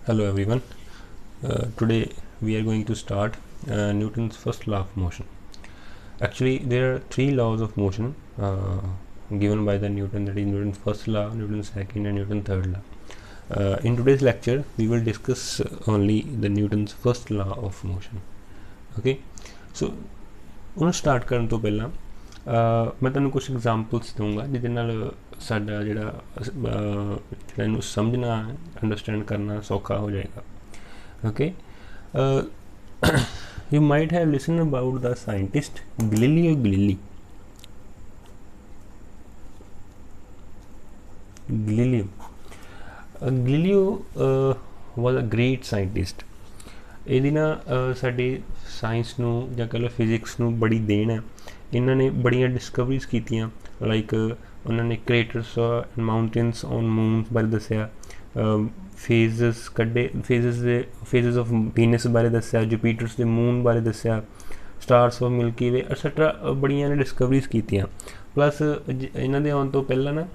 Hello everyone. Today we are going to start Newton's first law of motion. Actually, there are three laws of motion given by the Newton, that is Newton's first law, Newton's second, and Newton's third law. In today's lecture, we will discuss only the Newton's first law of motion. Okay, so ਉਹਨੂੰ start ਕਰਨ ਤੋਂ ਪਹਿਲਾਂ ਮੈਂ ਤੁਹਾਨੂੰ ਕੁਝ examples ਦਊਂਗਾ ਜਿਹਦੇ ਨਾਲ ਸਾਡਾ ਜਿਹੜਾ ਇਹਨੂੰ ਸਮਝਣਾ ਅੰਡਰਸਟੈਂਡ ਕਰਨਾ ਸੌਖਾ ਹੋ ਜਾਏਗਾ. Okay, you might have listened about the scientist Galileo Galilei. Galileo was a great scientist. ਇਹਦੀ ਨਾ ਸਾਡੀ ਸਾਇੰਸ ਨੂੰ ਜਾਂ ਕਹਿ ਲਓ ਫਿਜ਼ਿਕਸ ਨੂੰ ਬੜੀ ਦੇਣ ਹੈ. ਇਹਨਾਂ ਨੇ ਬੜੀਆਂ ਡਿਸਕਵਰੀਜ਼ ਕੀਤੀਆਂ, ਲਾਈਕ ਉਹਨਾਂ ਨੇ ਕ੍ਰੇਟਰਸ ਐਂਡ ਮਾਊਂਟੇਨਸ ਔਨ ਮੂਨਸ ਬਾਰੇ ਦੱਸਿਆ, ਫੇਜ਼ਸ ਕੱਢੇ, ਫੇਜ਼ਸ ਆਫ ਵੀਨਸ ਬਾਰੇ ਦੱਸਿਆ, ਜੁਪੀਟਰਸ ਦੇ ਮੂਨ ਬਾਰੇ ਦੱਸਿਆ, stars of Milky way et cetera. ਬੜੀਆਂ ਨੇ ਡਿਸਕਵਰੀਜ਼ ਕੀਤੀਆਂ. ਪਲੱਸ ਇਹਨਾਂ ਦੇ ਆਉਣ ਤੋਂ ਪਹਿਲਾਂ ਨਾ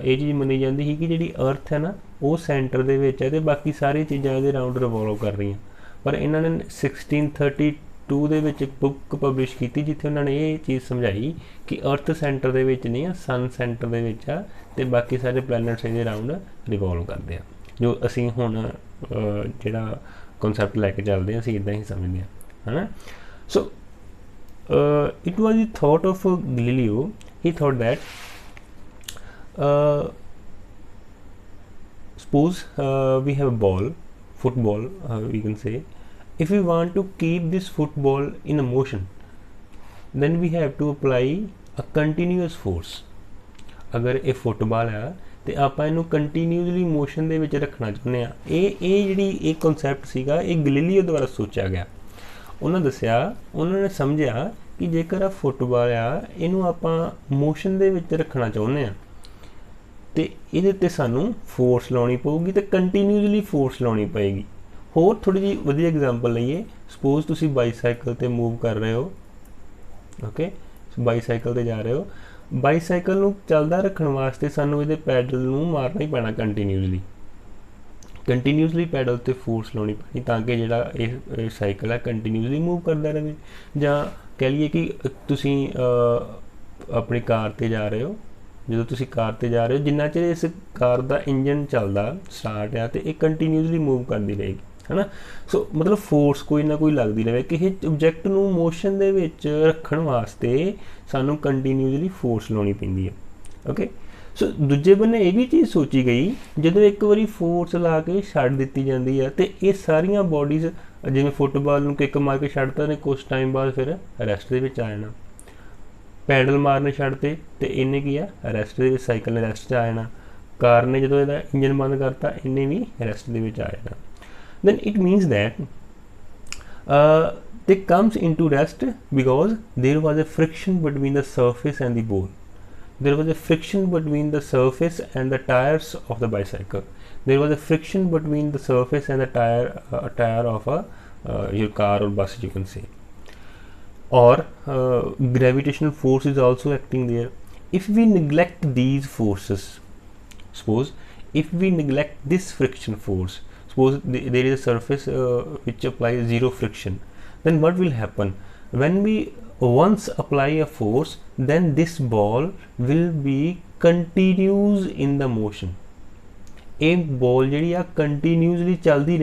ਇਹ ਚੀਜ਼ ਮੰਨੀ ਜਾਂਦੀ ਸੀ ਕਿ ਜਿਹੜੀ ਅਰਥ ਹੈ ਨਾ ਉਹ ਸੈਂਟਰ ਦੇ ਵਿੱਚ ਹੈ ਅਤੇ ਬਾਕੀ ਸਾਰੀਆਂ ਚੀਜ਼ਾਂ ਇਹਦੇ ਰਾਊਂਡ ਰਿਵੋਲਵ ਕਰ ਰਹੀਆਂ. ਪਰ ਇਹਨਾਂ ਨੇ 1632 ਦੇ ਵਿੱਚ ਇੱਕ ਬੁੱਕ ਪਬਲਿਸ਼ ਕੀਤੀ ਜਿੱਥੇ ਉਹਨਾਂ ਨੇ ਇਹ ਚੀਜ਼ ਸਮਝਾਈ ਕਿ ਅਰਥ ਸੈਂਟਰ ਦੇ ਵਿੱਚ ਨਹੀਂ ਆ, ਸਨ ਸੈਂਟਰ ਦੇ ਵਿੱਚ ਆ ਅਤੇ ਬਾਕੀ ਸਾਰੇ ਪਲੈਨਟਸ ਇਹਦੇ ਰਾਊਂਡ ਰਿਵੋਲਵ ਕਰਦੇ ਆ. ਜੋ ਅਸੀਂ ਹੁਣ ਜਿਹੜਾ ਕਨਸੈਪਟ ਲੈ ਕੇ ਚੱਲਦੇ ਹਾਂ ਅਸੀਂ ਇੱਦਾਂ ਹੀ ਸਮਝਦੇ ਹਾਂ, ਹੈ ਨਾ. So it was the thought of Galileo. He thought that suppose we have a ball, football, we can say. If we want to keep this football in a motion, then we have to apply a continuous force. अगर ये football है तो आप इनू कंटीन्यूसली motion दे विच रखना चाहते हैं. ये जिहड़ी एक कॉन्सैप्ट सीगा ये गैलीलियो द्वारा सोचा गया. उन्होंने दस्सिया, उन्होंने समझिया कि जेकर आ फुटबॉल आ इनू आपां मोशन दे विच रखना चाहुंदे आ तो ये सानू फोर्स लानी पऊगी तो कंटीन्यूसली फोर्स लानी पएगी. होर थोड़ी जी वधिया एग्जाम्पल लईए. सपोज तुसी बाईसाइकिल ते मूव कर रहे हो, ओके, बाईसाइकिल ते जा रहे हो. बाईसाइकिल नू चलदा रखण वास्ते सानू इहदे पैडल नू मारना ही पैना कंटीन्यूसली पैडल ते फोर्स लानी पैनी ताकि जिहड़ा ये साइकिल है कंटीन्यूसली मूव करदा रहे. जां कह लईए कि तुसी अपनी कार ते जा रहे हो, ਜਦੋਂ ਤੁਸੀਂ ਕਾਰ 'ਤੇ ਜਾ ਰਹੇ ਹੋ ਜਿੰਨਾ ਚਿਰ ਇਸ ਕਾਰ ਦਾ ਇੰਜਨ ਚੱਲਦਾ ਸਟਾਰਟ ਆ ਅਤੇ ਇਹ ਕੰਟੀਨਿਊਸਲੀ ਮੂਵ ਕਰਦੀ ਰਹੇਗੀ, ਹੈ ਨਾ. ਸੋ ਮਤਲਬ ਫੋਰਸ ਕੋਈ ਨਾ ਕੋਈ ਲੱਗਦੀ ਰਹੇ. ਕਿਸੇ ਓਬਜੈਕਟ ਨੂੰ ਮੋਸ਼ਨ ਦੇ ਵਿੱਚ ਰੱਖਣ ਵਾਸਤੇ ਸਾਨੂੰ ਕੰਟੀਨਿਊਸਲੀ ਫੋਰਸ ਲਾਉਣੀ ਪੈਂਦੀ ਹੈ. ਓਕੇ, ਸੋ ਦੂਜੇ ਬੰਨੇ ਇਹ ਵੀ ਚੀਜ਼ ਸੋਚੀ ਗਈ ਜਦੋਂ ਇੱਕ ਵਾਰੀ ਫੋਰਸ ਲਾ ਕੇ ਛੱਡ ਦਿੱਤੀ ਜਾਂਦੀ ਹੈ ਅਤੇ ਇਹ ਸਾਰੀਆਂ ਬੋਡੀਜ਼ ਜਿਵੇਂ ਫੁੱਟਬਾਲ ਨੂੰ ਕਿੱਕ ਮਾਰ ਕੇ ਛੱਡਤਾ ਨੇ ਕੁਛ ਟਾਈਮ ਬਾਅਦ ਫਿਰ ਰੈਸਟ ਦੇ ਵਿੱਚ ਆ ਜਾਣਾ. पैडल मारने छड्डते तो इन्हें की है रैसट के साइकिल ने रैसट आ जाना. कार ने जो इसका इंजन बंद करता इन्हें भी रैसट के आ जाना. Then it means that they comes into rest because there was a friction between the surface and the ball. There was a friction between the surface and the tyres of the bicycle. There was a friction between the surface and the tyre of your car और bus, you can say. Or gravitational force is also acting there. If we neglect these forces, suppose if we neglect this friction force, suppose there is a surface which applies zero friction, then what will happen? When we once apply a force, then this ball will be continuous in the motion. ਇਹ ਬੋਲ ਜਿਹੜੀ ਆ continuously ਚੱਲਦੀ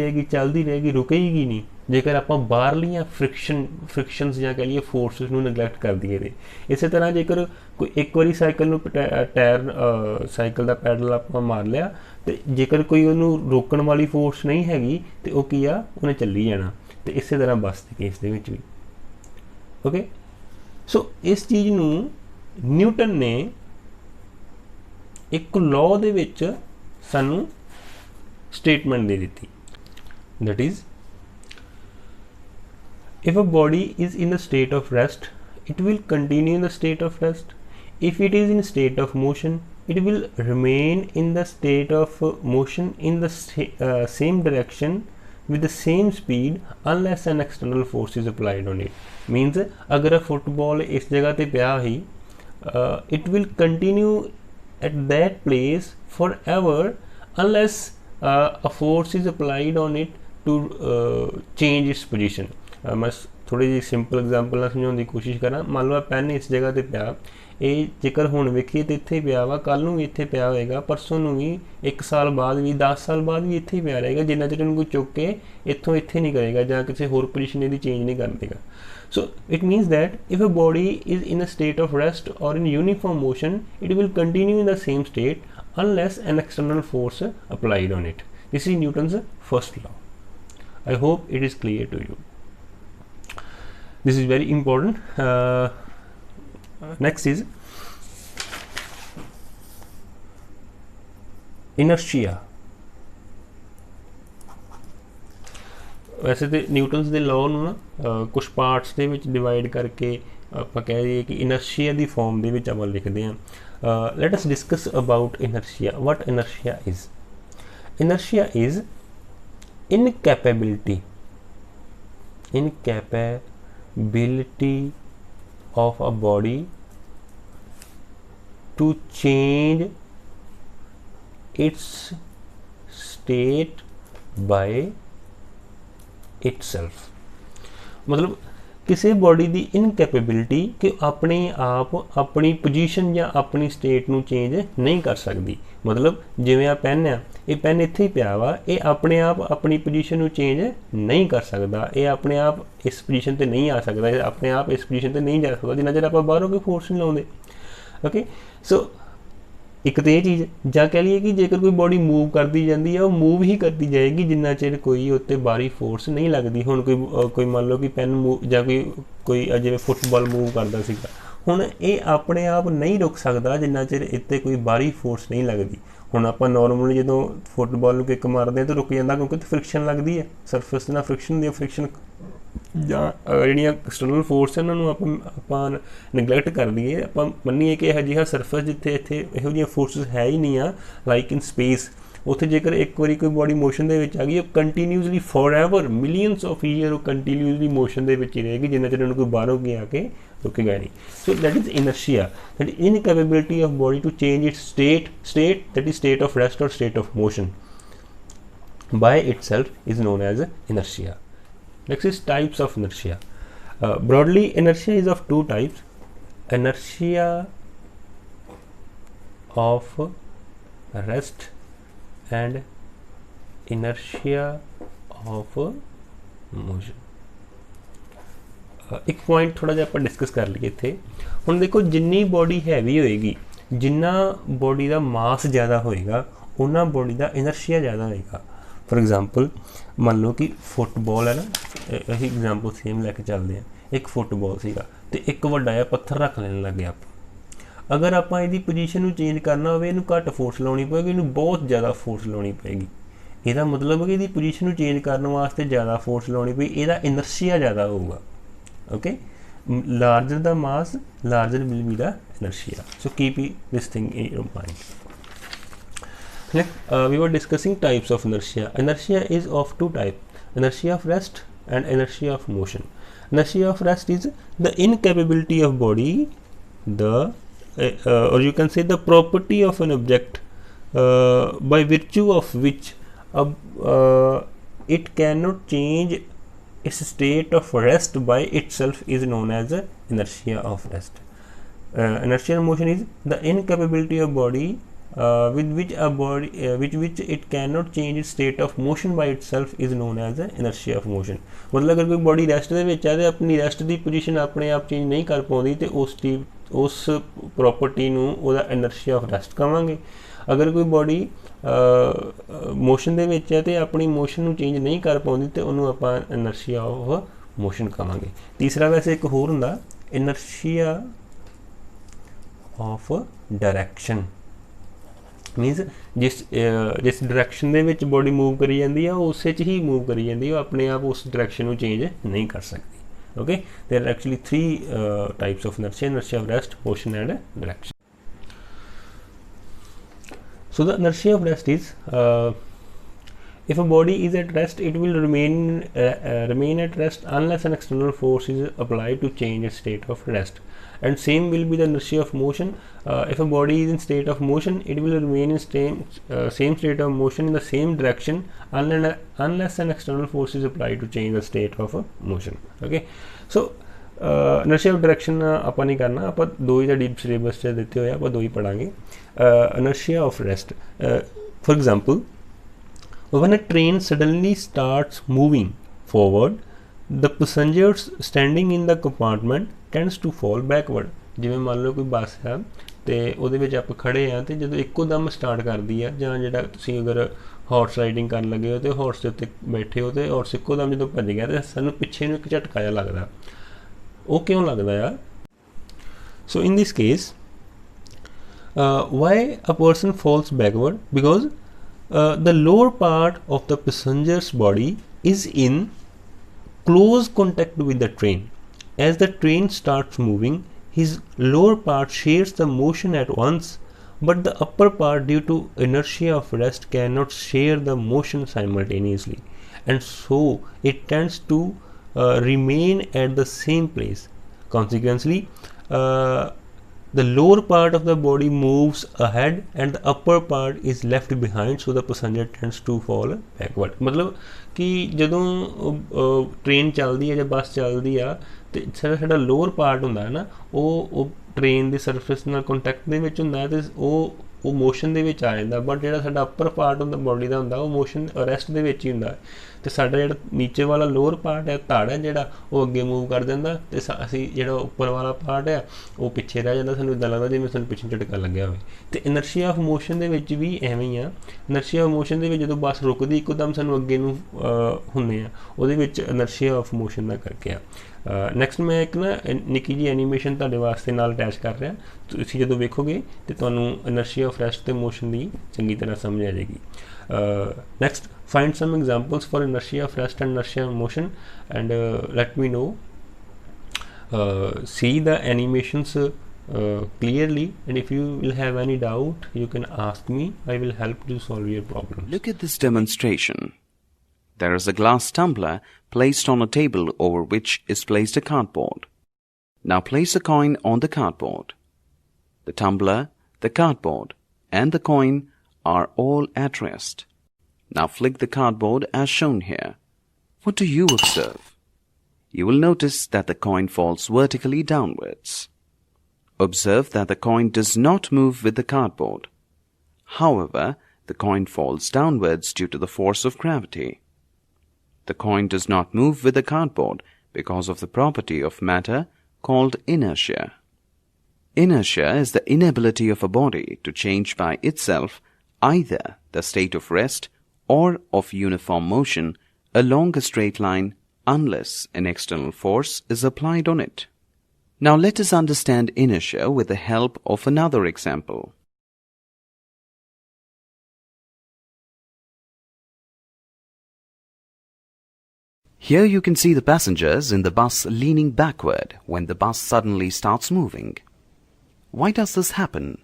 ਰਹੇਗੀ ਰੁਕੇਗੀ ਨਹੀਂ ਜੇਕਰ ਆਪਾਂ ਬਾਹਰਲੀਆਂ ਫ੍ਰਿਕਸ਼ਨਸ ਜਾਂ ਕਹਿ ਲਈਏ ਫੋਰਸਿਸ ਨੂੰ ਨੈਗਲੈਕਟ ਕਰ ਦਈਏ. ਤੇ ਇਸੇ ਤਰ੍ਹਾਂ ਜੇਕਰ ਕੋਈ ਇੱਕ ਵਾਰੀ ਸਾਈਕਲ ਨੂੰ ਟਾਇਰ ਸਾਈਕਲ ਦਾ ਪੈਡਲ ਆਪਾਂ ਮਾਰ ਲਿਆ ਅਤੇ ਜੇਕਰ ਕੋਈ ਉਹਨੂੰ ਰੋਕਣ ਵਾਲੀ ਫੋਰਸ ਨਹੀਂ ਹੈਗੀ ਅਤੇ ਉਹ ਕੀ ਆ ਉਹਨੇ ਚੱਲੀ ਜਾਣਾ. ਅਤੇ ਇਸੇ ਤਰ੍ਹਾਂ ਬੱਸ ਦੇ ਕੇਸ ਦੇ ਵਿੱਚ ਵੀ. ਓਕੇ, ਸੋ ਇਸ ਚੀਜ਼ ਨੂੰ ਨਿਊਟਨ ਨੇ ਇੱਕ ਲਾਅ ਦੇ ਵਿੱਚ ਸਾਨੂੰ ਸਟੇਟਮੈਂਟ ਦੇ ਦਿੱਤੀ. that is, if a body is in a state of rest, it will continue in the state of rest. If it is in state of motion, it will remain in the state of motion in the same direction with the same speed unless an external force is applied on it. Means अगर football इस जगह पे पिया ही it will continue at that place forever unless a force is applied on it to change its position. मैं थोड़ी जी simple example ਨਾਲ ਸਮਝਾਉਣ ਦੀ ਕੋਸ਼ਿਸ਼ ਕਰਾਂ। ਮੰਨ ਲਓ ਪੈਨ ਇਸ ਜਗ੍ਹਾ ਤੇ ਪਿਆ, ਇਹ ਜੇਕਰ ਹੁਣ ਵੇਖੀਏ ਤਾਂ ਇੱਥੇ ਪਿਆ ਵਾ, ਕੱਲ੍ਹ ਨੂੰ ਵੀ ਇੱਥੇ ਪਿਆ ਹੋਏਗਾ, ਪਰਸੋਂ ਨੂੰ ਵੀ, 1 ਸਾਲ ਬਾਅਦ ਵੀ, 10 ਸਾਲ ਬਾਅਦ ਵੀ ਇੱਥੇ ਹੀ ਪਿਆ ਰਹੇਗਾ, ਜਿੰਨਾ ਚਿਰ ਇਹਨੂੰ ਕੋਈ ਚੁੱਕ ਕੇ ਇੱਥੋਂ ਇੱਥੇ ਨਹੀਂ ਕਰੇਗਾ ਜਾਂ ਕਿਸੇ ਹੋਰ ਪੋਜੀਸ਼ਨ ਇਹਦੀ ਚੇਂਜ ਨਹੀਂ ਕਰ ਦੇਗਾ। So it means that if a body is in a state of rest or in uniform motion, it will continue in the same state unless an external force applied on it. This is Newton's first law. I hope it is clear to you. This is very important. Next is inertia. वैसे तो Newton's के law ਨੂੰ ਨਾ कुछ parts ਦੇ ਵਿੱਚ divide करके ਆਪਾਂ ਕਹਿ ਦਈਏ कि inertia ਦੀ फॉर्म ਦੇ ਵਿੱਚ ਆਪਾਂ ਲਿਖਦੇ ਹਾਂ। let us discuss about inertia. What inertia is? Inertia is incapability of a body to change its state by itself। मतलब किसी बॉडी की इनकैपेबिलिटी कि अपने आप अपनी पोजीशन या अपनी स्टेट नू चेंज नहीं कर सकती। मतलब जिवें आ पेन आ, ये पेन इत्थे ही पिया वा, ये अपने आप अपनी पोजीशन नू चेंज नहीं कर सकता, ये अपने आप इस पोजीशन ते नहीं आ सकता, ये अपने आप इस पोजीशन ते नहीं जा सकता जिन्ना चਿਰ ਆਪਾਂ ਬਾਹਰੋਂ कोई फोर्स नहीं लाउंदे। ओके, सो एक तो ये चीज़ ਜਾਂ कह लीए कि जेकर कोई बॉडी मूव करती जाती है वो मूव ही करती जाएगी जिन्ना चिर कोई उत्ते बाहरी फोर्स नहीं लगती। हुण कोई मान लो कि पेन मूव ਜਾਂ कोई जिवें फुटबॉल मूव करता सीगा, हुण ये अपने आप नहीं रुक सकता जिन्ना चिर इत्ते कोई बाहरी फोर्स नहीं लगती। हुण आपां नॉर्मली जो फुटबॉल नूं किक मारते हैं तो रुक जाता क्योंकि फ्रिक्शन लगती है, सरफेस नाल फ्रिक्शन होंदी है, फ्रिक्शन ਜਾਂ ਜਿਹੜੀਆਂ ਐਕਸਟਰਨਲ ਫੋਰਸ ਹੈ ਉਹਨਾਂ ਨੂੰ ਆਪਾਂ ਨੈਗਲੈਕਟ ਕਰ ਦਈਏ, ਆਪਾਂ ਮੰਨੀਏ ਕਿ ਇਹੋ ਜਿਹਾ ਸਰਫੇਸ ਜਿੱਥੇ ਇੱਥੇ ਇਹੋ ਜਿਹੀਆਂ ਫੋਰਸਿਸ ਹੈ ਹੀ ਨਹੀਂ ਆ ਲਾਈਕ ਇਨ ਸਪੇਸ, ਉੱਥੇ ਜੇਕਰ ਇੱਕ ਵਾਰੀ ਕੋਈ ਬੋਡੀ ਮੋਸ਼ਨ ਦੇ ਵਿੱਚ ਆ ਗਈ ਉਹ continuously forever millions of year ਉਹ ਕੰਟੀਨਿਊਸਲੀ ਮੋਸ਼ਨ ਦੇ ਵਿੱਚ ਹੀ ਰਹੇਗੀ ਜਿੰਨਾ ਚਿਰ ਉਹਨੂੰ ਕੋਈ ਬਾਹਰੋਂ ਕੀ ਆ ਕੇ ਰੁਕੇਗਾ ਨਹੀਂ। So that is inertia, that incapability of body to change its state that is state of rest or state of motion by itself is known as inertia. Next is types of inertia. Broadly, inertia is of two types: inertia of rest and inertia of motion. एक point थोड़ा जिहा आपां discuss कर लईए इत्थे। हुण देखो जिन्नी body heavy होएगी, जिन्ना बॉडी का मास ज़्यादा होएगा उन्ना बॉडी का इनर्शिया ज़्यादा होएगा। फॉर एग्जाम्पल मान लो कि फुटबॉल है ना, यही एग्जाम्पल सेम लैके चलते हैं। एक फुटबॉल सीगा ते एक वड्डा जिहा पत्थर रख लेने लगे आप, अगर आप इहदी पोजीशन नूं चेंज करना होवे इहनूं घट फोर्स लाउणी पेगी, इहनूं बहुत ज़्यादा फोर्स लाउणी पेगी। इहदा मतलब कि इहदी पोजीशन नूं चेंज करने वास्ते ज़्यादा फोर्स लाउणी पई, इहदा इनर्शिया ज़्यादा होगा। Okay, larger the mass larger will be the inertia. So keep this thing in your mind. Next, we were discussing types of inertia. Inertia is of two types: inertia of rest and inertia of motion. Inertia of rest is the incapability of body, or you can say the property of an object by virtue of which it cannot change its state of rest by itself is known as inertia of rest. Inertial motion is the incapability of body with which it cannot change its state of motion by itself is known as inertia of motion. मतलब अगर कोई body rest दे विच है ते अपनी rest दी position अपने आप change नहीं कर पाउंदी ते उस प्रॉपर्टी नूं ओहदा inertia of rest कहांगे। अगर कोई बॉडी मोशन दे विच है ते अपनी मोशन नूं चेंज नहीं कर पाउंदी ते उहनूं आपां inertia of motion कहांगे। तीसरा वैसे एक होर हुंदा inertia of direction, मीनस जिस direction they which body move करी जाती है उस ही मूव करी जाती है, अपने आप उस डायरैक्शन को चेंज नहीं कर सकती। Okay, there are actually 3 types of inertia: inertia of rest, motion and direction. So the inertia of rest is If a body is at rest, it will remain at rest unless an external force is applied to change its state of rest. And same will be the inertia of motion. If a body is in state of motion, it will remain in same state of motion in the same direction unless an external force is applied to change the state of motion. Okay, so inertia of direction ਆਪਾਂ नहीं करना, ਆਪਾਂ दो ही deep syllabus से देते हुए ਆਪਾਂ दो ही पढ़ांगे. Inertia of rest. For example, when a train suddenly starts moving forward, the passengers standing in the compartment tends to fall backward. ਜਿਵੇਂ ਮੰਨ ਲਓ ਕੋਈ ਬੱਸ ਹੈ ਤੇ ਉਹਦੇ ਵਿੱਚ ਆਪਾਂ ਖੜੇ ਆ ਤੇ ਜਦੋਂ ਇੱਕੋ ਦਮ ਸਟਾਰਟ ਕਰਦੀ ਆ, ਜਾਂ ਜਿਹੜਾ ਤੁਸੀਂ ਅਗਰ ਹਾਰਸ ਰਾਈਡਿੰਗ ਕਰਨ ਲੱਗੇ ਹੋ ਤੇ ਹਾਰਸ ਦੇ ਉੱਤੇ ਬੈਠੇ ਹੋ ਤੇ ਹਾਰਸ ਇੱਕੋ ਦਮ ਜਦੋਂ ਭੱਜ ਗਿਆ ਤੇ ਸਾਨੂੰ ਪਿੱਛੇ ਨੂੰ ਇੱਕ ਝਟਕਾ ਜਿਹਾ ਲੱਗਦਾ. ਉਹ ਕਿਉਂ ਲੱਗਦਾ ਆ? So in this case why a person falls backward? Because the lower part of the passenger's body is in close contact with the train. As the train starts moving, his lower part shares the motion at once, but the upper part, due to inertia of rest, cannot share the motion simultaneously, and so it tends to remain at the same place. Consequently, the lower part of the body moves ahead and the upper part is left behind, so the passenger tends to fall backward. मतलब कि ਜਦੋਂ train ਚੱਲਦੀ ਹੈ ਜਾਂ ਬੱਸ ਚੱਲਦੀ ਆ ਤੇ ਸਾਡਾ ਲੋਅਰ ਪਾਰਟ ਹੁੰਦਾ ਹੈ ਨਾ, ਉਹ ਟ੍ਰੇਨ ਦੇ ਸਰਫੇਸ ਨਾਲ ਕੰਟੈਕਟ ਦੇ ਵਿੱਚ ਹੁੰਦਾ ਤੇ ਉਹ ਮੋਸ਼ਨ ਦੇ ਵਿੱਚ ਆ ਜਾਂਦਾ, ਬਟ ਜਿਹੜਾ ਸਾਡਾ ਅੱਪਰ ਪਾਰਟ ਹੁੰਦਾ ਬੋਡੀ ਦਾ ਹੁੰਦਾ ਉਹ ਮੋਸ਼ਨ ਰੈਸਟ ਦੇ ਵਿੱਚ ਹੀ ਹੁੰਦਾ ਤੇ ਸਾਡਾ ਜਿਹੜਾ ਨੀਚੇ ਵਾਲਾ ਲੋਅਰ ਪਾਰਟ ਹੈ, ਧੜ ਹੈ ਜਿਹੜਾ, ਉਹ ਅੱਗੇ ਮੂਵ ਕਰ ਜਾਂਦਾ ਤੇ ਅਸੀਂ ਜਿਹੜਾ ਉੱਪਰ ਵਾਲਾ ਪਾਰਟ ਹੈ ਉਹ ਪਿੱਛੇ ਰਹਿ ਜਾਂਦਾ. ਸਾਨੂੰ ਇੱਦਾਂ ਲੱਗਦਾ ਜਿਵੇਂ ਸਾਨੂੰ ਪਿੱਛੇ ਝਟਕਾ ਲੱਗਿਆ ਹੋਵੇ. ਤੇ ਇਨਰਸ਼ੀਆ ਆਫ ਮੋਸ਼ਨ ਦੇ ਵਿੱਚ ਵੀ ਐਵੇਂ ਹੀ ਆ. ਇਨਰਸ਼ੀਆ ਆਫ ਮੋਸ਼ਨ ਦੇ ਵਿੱਚ ਜਦੋਂ ਬੱਸ ਰੁਕਦੀ ਇੱਕੋਦਮ ਸਾਨੂੰ ਅੱਗੇ ਨੂੰ ਹੁੰਦੇ ਆ, ਉਹਦੇ ਵਿੱਚ ਇਨਰਸ਼ੀਆ ਆਫ ਮੋਸ਼ਨ ਦਾ ਕਰਕੇ ਆ. ਨੈਕਸਟ ਮੈਂ ਇੱਕ ਨਾ ਨਿੱਕੀ ਜਿਹੀ ਐਨੀਮੇਸ਼ਨ ਤੁਹਾਡੇ ਵਾਸਤੇ ਨਾਲ ਅਟੈਚ ਕਰ ਰਿਹਾ. ਤੁਸੀਂ ਜਦੋਂ ਵੇਖੋਗੇ ਤੇ ਤੁਹਾਨੂੰ ਇਨਰਸ਼ੀਆ ਆਫ ਰੈਸਟ ਤੇ ਮੋਸ਼ਨ ਦੀ ਚੰਗੀ ਤਰ੍ਹਾਂ ਸਮਝ ਆ ਜਾਏਗੀ. Next, find some examples for inertia of rest and inertia of motion, and let me know. See the animations clearly, and if you will have any doubt, you can ask me. I will help you solve your problem. Look at this demonstration. There is a glass tumbler placed on a table over which is placed a cardboard. Now place a coin on the cardboard. The tumbler, the cardboard, and the coin are all at rest. Now flick the cardboard as shown here. What do you observe? You will notice that the coin falls vertically downwards. Observe that the coin does not move with the cardboard. However, the coin falls downwards due to the force of gravity. The coin does not move with the cardboard because of the property of matter called inertia. Inertia is the inability of a body to change by itself either the state of rest or of uniform motion along a straight line unless an external force is applied on it. Now let us understand inertia with the help of another example. Here you can see the passengers in the bus leaning backward when the bus suddenly starts moving. Why does this happen?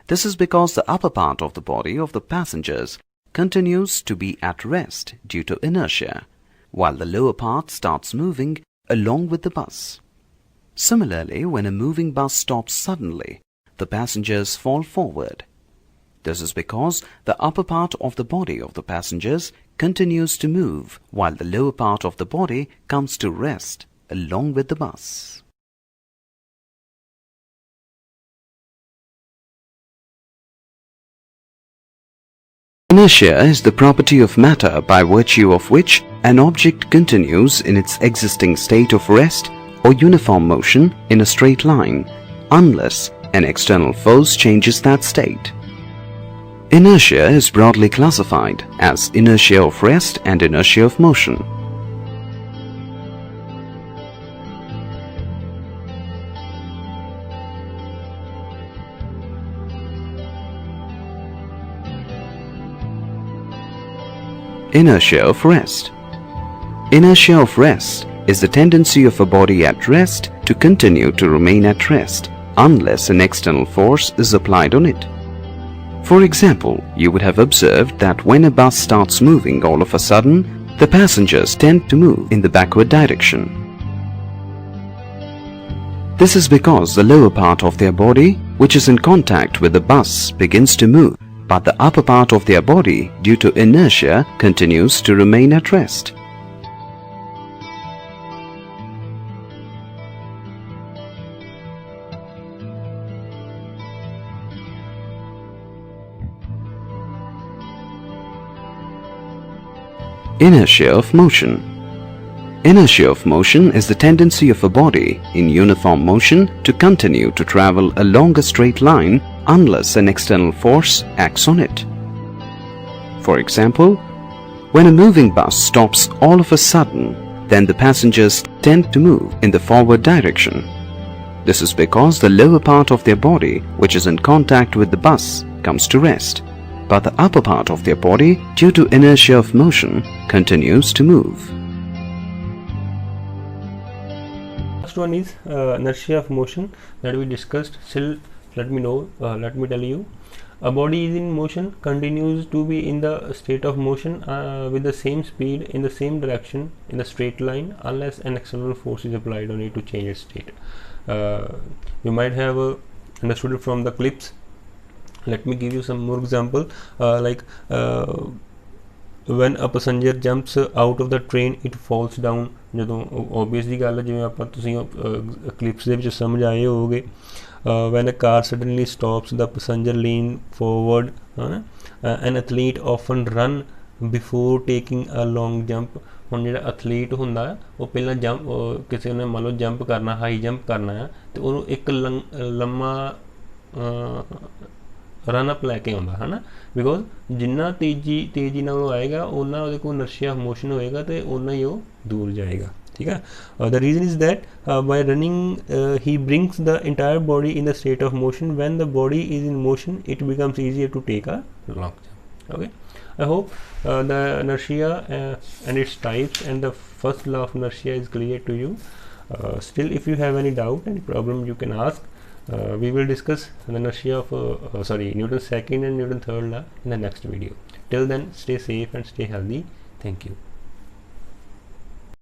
This is because the upper part of the body of the passengers continues to be at rest due to inertia, while the lower part starts moving along with the bus. Similarly, when a moving bus stops suddenly, the passengers fall forward. This is because the upper part of the body of the passengers continues to move, while the lower part of the body comes to rest along with the bus. Inertia is the property of matter by virtue of which an object continues in its existing state of rest or uniform motion in a straight line unless an external force changes that state. Inertia is broadly classified as inertia of rest and inertia of motion. Inertia of rest. Inertia of rest is the tendency of a body at rest to continue to remain at rest unless an external force is applied on it. For example, you would have observed that when a bus starts moving all of a sudden, the passengers tend to move in the backward direction. This is because the lower part of their body, which is in contact with the bus, begins to move, but the upper part of their body, due to inertia, continues to remain at rest. Inertia of motion. Inertia of motion is the tendency of a body in uniform motion to continue to travel along a straight line unless an external force acts on it. For example, when a moving bus stops all of a sudden, then the passengers tend to move in the forward direction. This is because the lower part of their body, which is in contact with the bus, comes to rest, but the upper part of their body, due to inertia of motion, continues to move. First one is inertia of motion that we discussed. Still, let me tell you, a body is in motion, continues to be in the state of motion with the same speed in the same direction in the straight line unless an external force is applied on it to change its state. You might have understood it from the clips. Let me give you some more example, when a passenger jumps out of the train, it falls down. ਜਦੋਂ obvious ਦੀ ਗੱਲ ਹੈ, ਜਿਵੇਂ ਆਪਾਂ ਤੁਸੀਂ clips ਦੇ ਵਿੱਚ ਸਮਝ ਆਏ ਹੋਵੋਗੇ. When a car suddenly stops, the passenger lean forward. An athlete often run before taking a long jump. ਹੁਣ ਜਿਹੜਾ ਐਥਲੀਟ ਹੁੰਦਾ ਉਹ ਪਹਿਲਾਂ ਕਿਸੇ ਨੇ ਮੰਨ ਲਓ ਜੰਪ ਕਰਨਾ, ਹਾਈ ਜੰਪ ਕਰਨਾ ਹੈ, ਤੇ ਉਹਨੂੰ ਇੱਕ ਲੰਮਾ ਰਨ ਅਪ ਲੈ ਕੇ ਆਉਂਦਾ ਹੈ ਨਾ, ਬਿਕੋਜ਼ ਜਿੰਨਾ ਤੇਜ਼ੀ ਨਾਲ ਉਹ ਆਏਗਾ ਉਹਨਾਂ ਉਹਦੇ ਕੋਲ ਇਨਰਸ਼ੀਆ ਆਫ ਮੋਸ਼ਨ ਹੋਏਗਾ ਤੇ ਉਹਨਾਂ ਹੀ ਉਹ ਦੂਰ ਜਾਏਗਾ. ਠੀਕ ਹੈ. The reason is that by running he brings the entire body in the state of motion. When the body is in motion, it becomes easier to take a long jump. Okay, I hope the inertia and its types and the first law of inertia is clear to you. Still, if you have any doubt, any problem, you can ask. We will discuss the inertia of Newton's second and Newton's third law in the next video. Till then, stay safe and stay healthy. Thank you.